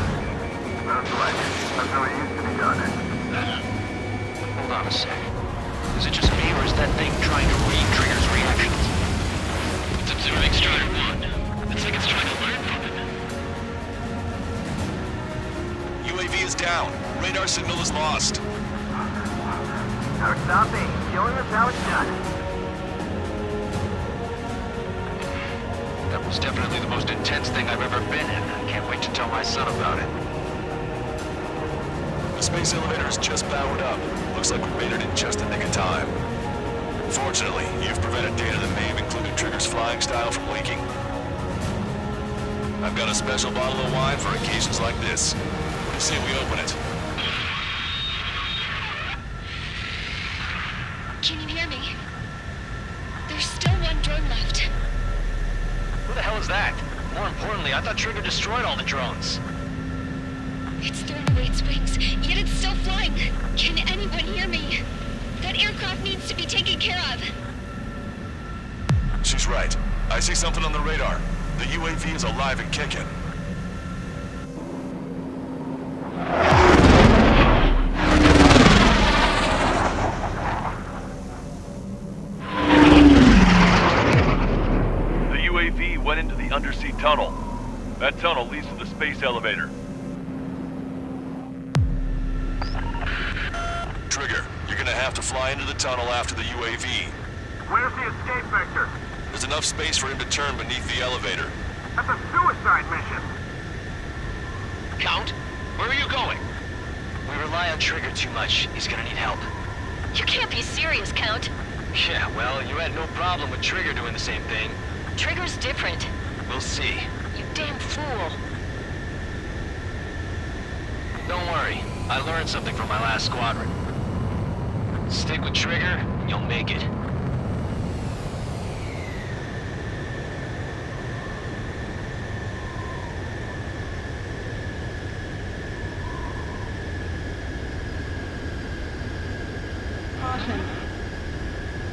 That's right. That's how it used to be done. Hold on a sec. Is it just me, or is that thing trying to read Trigger's reactions? It's observing Strider 1. It's like it's trying to learn from it. UAV is down. Radar signal is lost. Now stop me. Showing us how it's done. That was definitely the most intense thing I've ever been in. I can't wait to tell my son about it. The space elevator is just powered up. Looks like we made it in just the nick of time. Fortunately, you've prevented data that may have included Trigger's flying style from leaking. I've got a special bottle of wine for occasions like this. What do you say we open it? Can you hear me? There's still one drone left. Who the hell is that? More importantly, I thought Trigger destroyed all the drones. It's thrown away its wings, yet it's still flying. Can anyone hear me? That aircraft needs to be taken care of. She's right. I see something on the radar. The UAV is alive and kicking. The UAV went into the undersea tunnel. That tunnel leads to the space elevator. Trigger, you're gonna have to fly into the tunnel after the UAV. Where's the escape vector? There's enough space for him to turn beneath the elevator. That's a suicide mission. Count, where are you going? We rely on Trigger too much. He's gonna need help. You can't be serious, Count. Yeah, well, you had no problem with Trigger doing the same thing. Trigger's different. We'll see. You damn fool. Don't worry. I learned something from my last squadron. Stick with Trigger, you'll make it. Caution.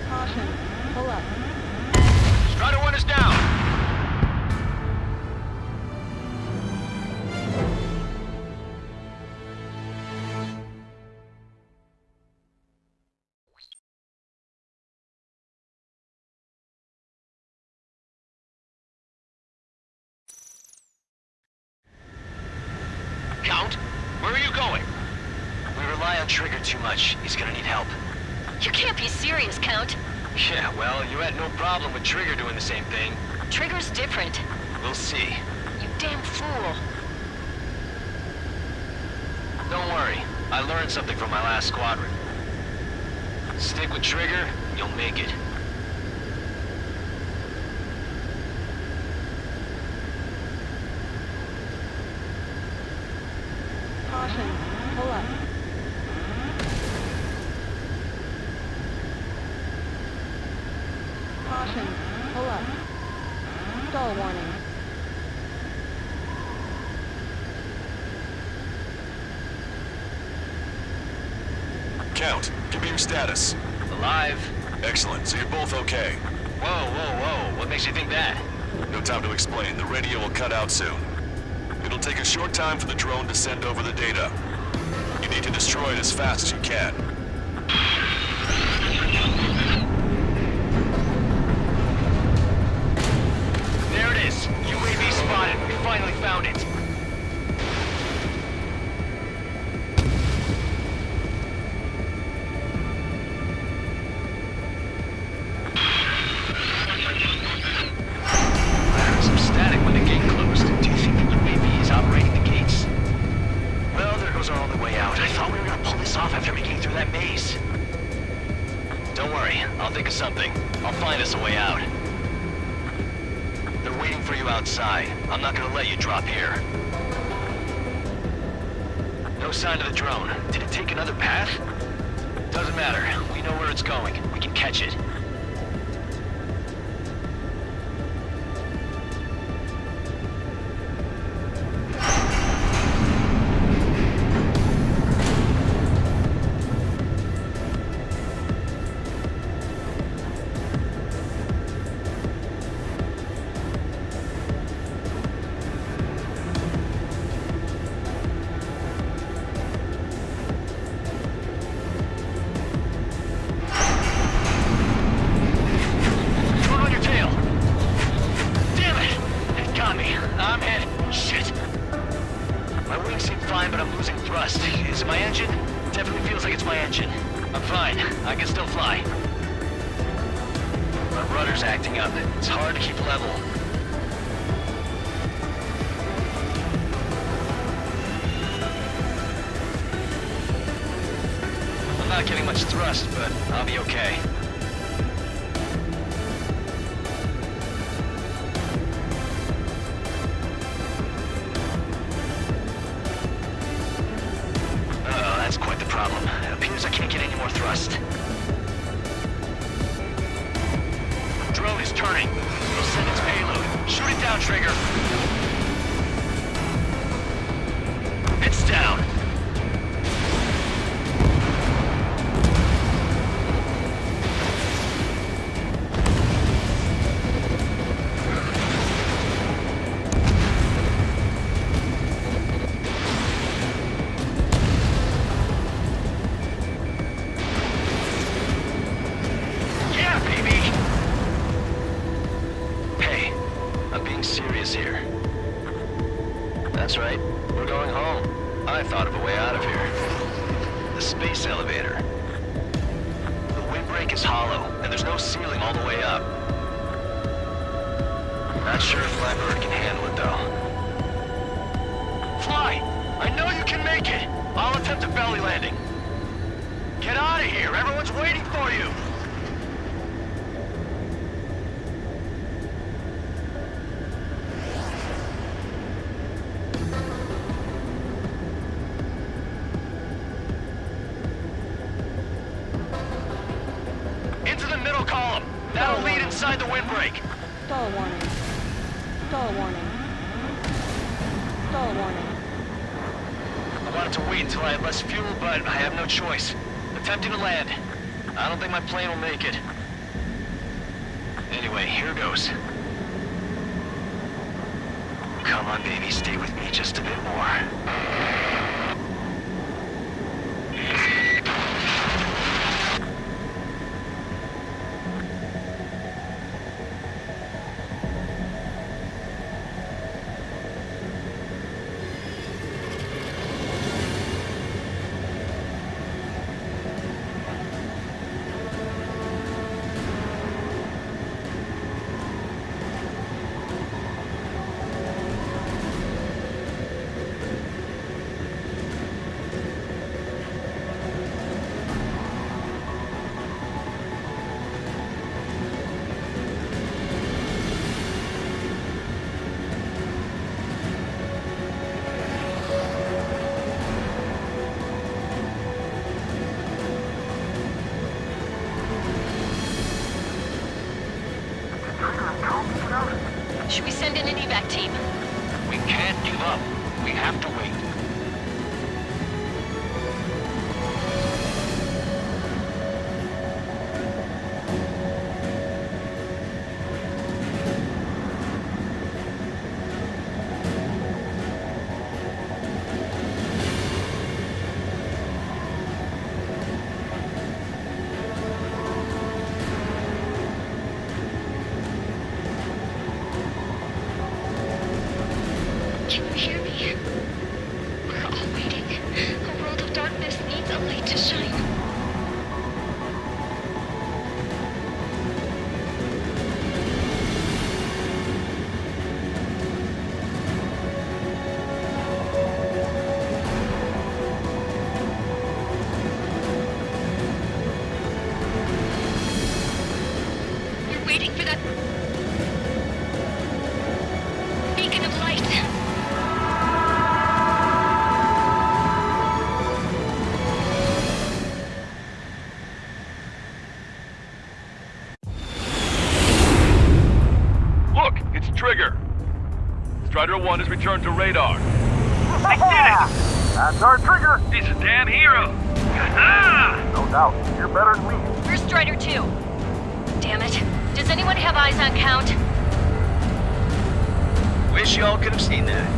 Caution. Pull up. Strider 1 is down! Count, where are you going? We rely on Trigger too much. He's gonna need help. You can't be serious, Count. Yeah, well, you had no problem with Trigger doing the same thing. Trigger's different. We'll see. You damn fool. Don't worry. I learned something from my last squadron. Stick with Trigger, you'll make it. Caution. Pull up. Caution. Pull up. Stall warning. Count, give me your status. Alive. Excellent, so you're both okay. Whoa, whoa, whoa. What makes you think that? No time to explain. The radio will cut out soon. It'll take a short time for the drone to send over the data. You need to destroy it as fast as you can. There it is. UAV spotted. We finally found it. something. I'll find us a way out. They're waiting for you outside. I'm not gonna let you drop here. No sign of the drone. Did it take another path? Doesn't matter. We know where it's going. We can catch it. Not getting much thrust, but I'll be okay. Uh-oh, that's quite the problem. It appears I can't get any more thrust. Drone is turning. It'll send its payload. Shoot it down, Trigger. It's down. That's right. We're going home. I thought of a way out of here. The space elevator. The windbreak is hollow, and there's no ceiling all the way up. Not sure if my bird can handle it, though. Fly! I know you can make it! I'll attempt a belly landing. Get out of here! Everyone's waiting for you! That'll lead inside the windbreak. Stall warning. Stall warning. Stall warning. I wanted to wait until I had less fuel, but I have no choice. Attempting to land. I don't think my plane will make it. Anyway, here goes. Come on, baby, stay with me just a bit more. Should we send in an evac team? We can't give up. We have to wait. Can you hear me? Strider 1 has returned to radar. They did it! That's our trigger! He's a damn hero! No doubt. You're better than me. Where's Strider 2? Damn it. Does anyone have eyes on Count? Wish y'all could have seen that.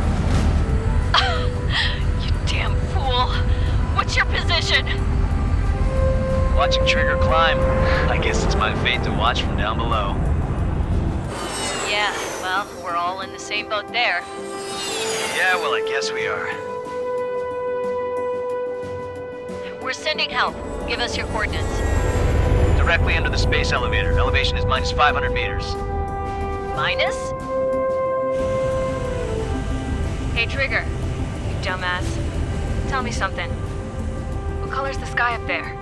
You damn fool. What's your position? Watching Trigger climb. I guess it's my fate to watch from down below. Yeah, well, we're all in the same boat there. Yeah, well, I guess we are. We're sending help. Give us your coordinates. Directly under the space elevator. Elevation is minus 500 meters. Minus? Hey, Trigger. You dumbass. Tell me something. What color's the sky up there?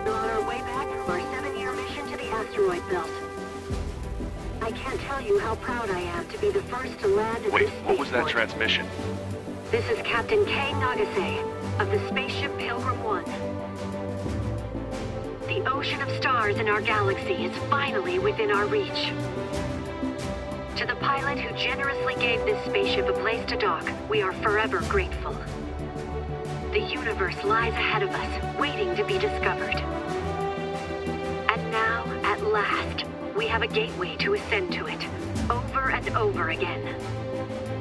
We're on our way back from our 7-year mission to the asteroid belt. I can't tell you how proud I am to be the first to land at Wait, this what was that spaceport. transmission? This is Captain Kay Nagase of the spaceship Pilgrim 1. The ocean of stars in our galaxy is finally within our reach. To the pilot who generously gave this spaceship a place to dock, we are forever grateful. The universe lies ahead of us, waiting to be discovered. And now, at last, we have a gateway to ascend to it, over and over again.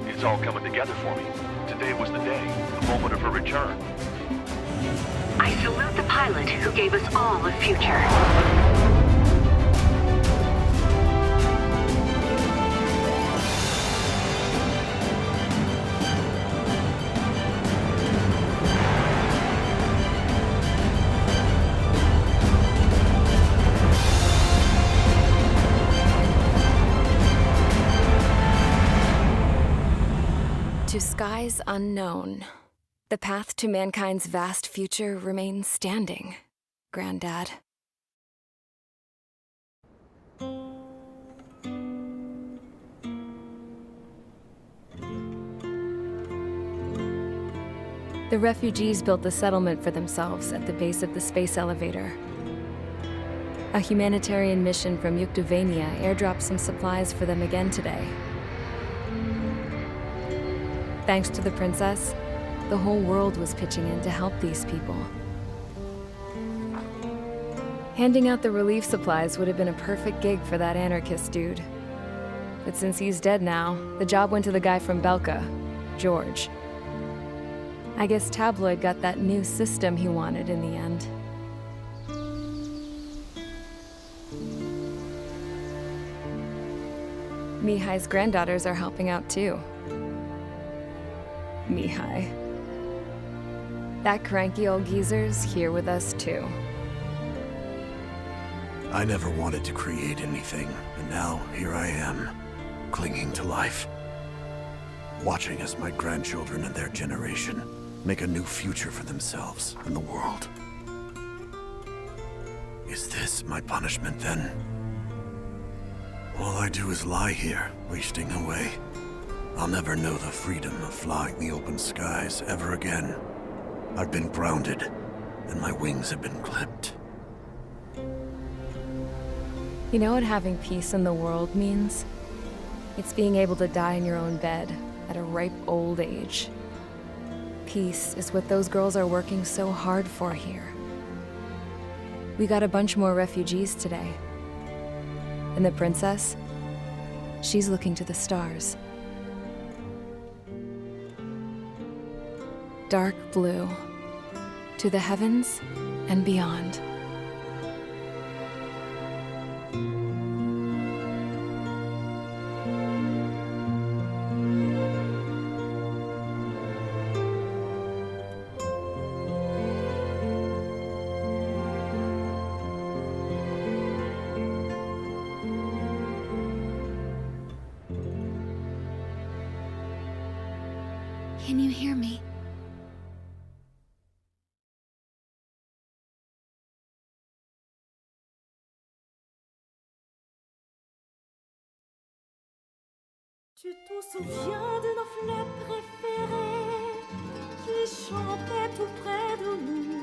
It's all coming together for me. Today was the day, the moment of her return. I salute the pilot who gave us all a future. To skies unknown, the path to mankind's vast future remains standing, Granddad. The refugees built the settlement for themselves at the base of the space elevator. A humanitarian mission from Yuktovania airdropped some supplies for them again today. Thanks to the princess, the whole world was pitching in to help these people. Handing out the relief supplies would have been a perfect gig for that anarchist dude. But since he's dead now, the job went to the guy from Belka, George. I guess Tabloid got that new system he wanted in the end. Mihai's granddaughters are helping out too. Mihai. That cranky old geezer's here with us too. I never wanted to create anything, and now here I am, clinging to life. Watching as my grandchildren and their generation make a new future for themselves and the world. Is this my punishment then? All I do is lie here, wasting away. I'll never know the freedom of flying the open skies ever again. I've been grounded, and my wings have been clipped. You know what having peace in the world means? It's being able to die in your own bed at a ripe old age. Peace is what those girls are working so hard for here. We got a bunch more refugees today. And the princess? She's looking to the stars. Dark blue, to the heavens and beyond. Can you hear me? Tu te souviens de nos fleurs préférées qui chantaient tout près de nous,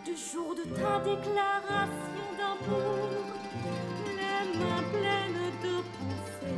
du jour de ta déclaration d'amour, les mains pleines de pensées.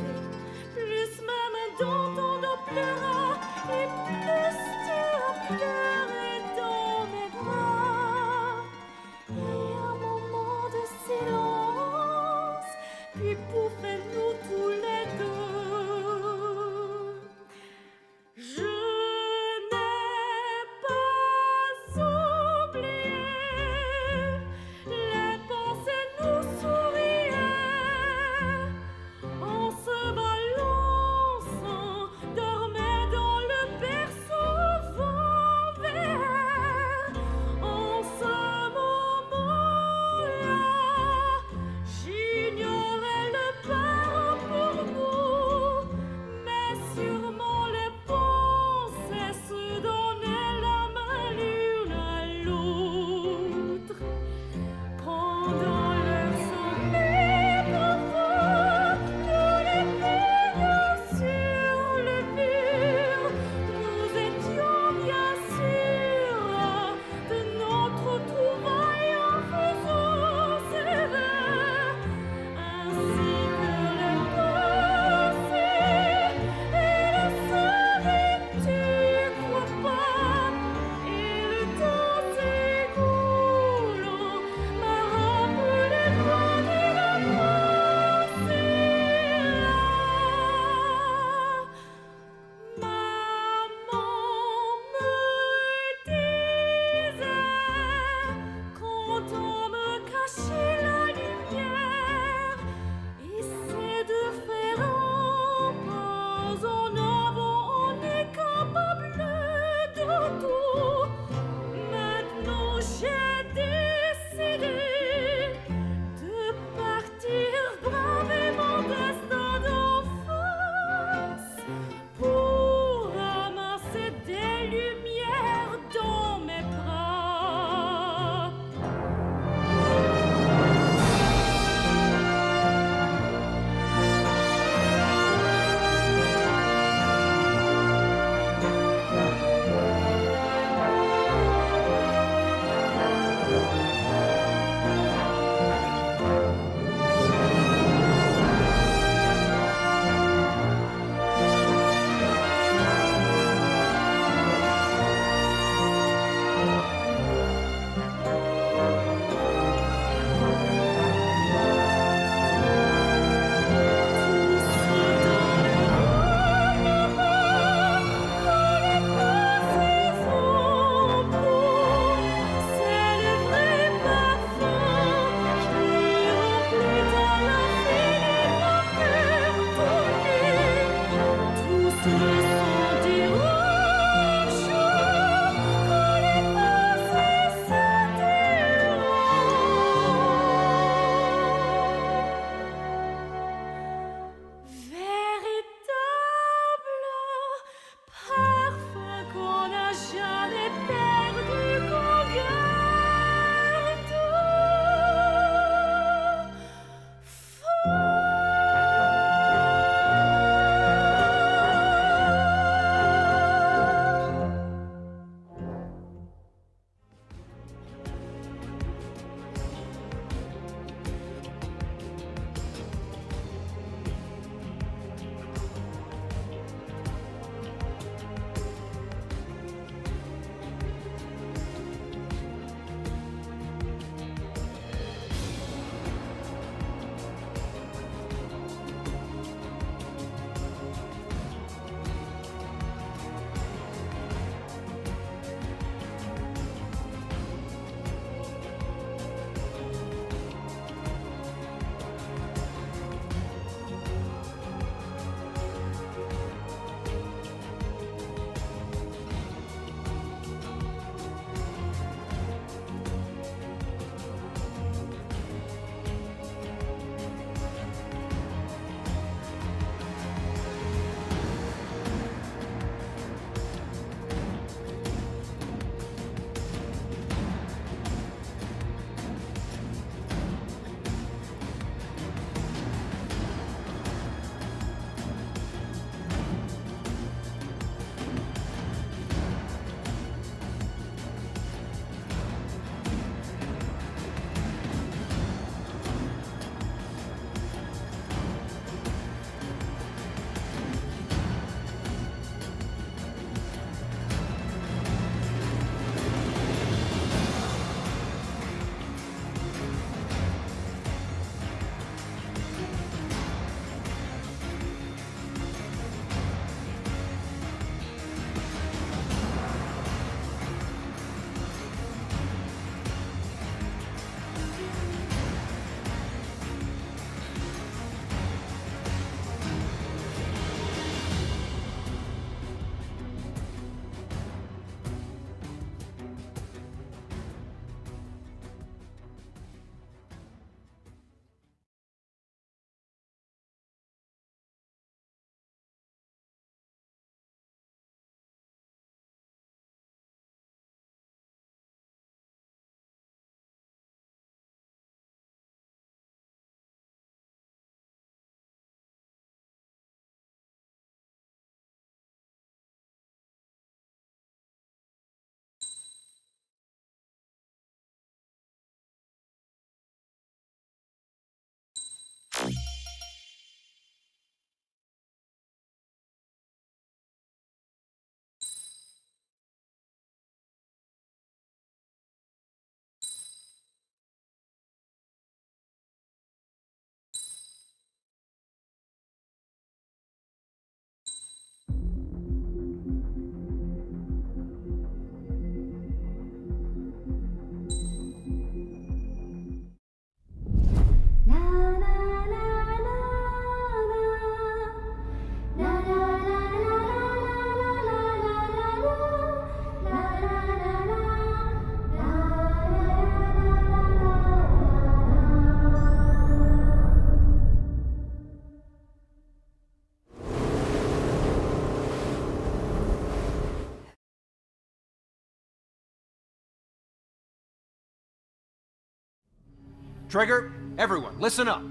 Trigger, everyone, listen up.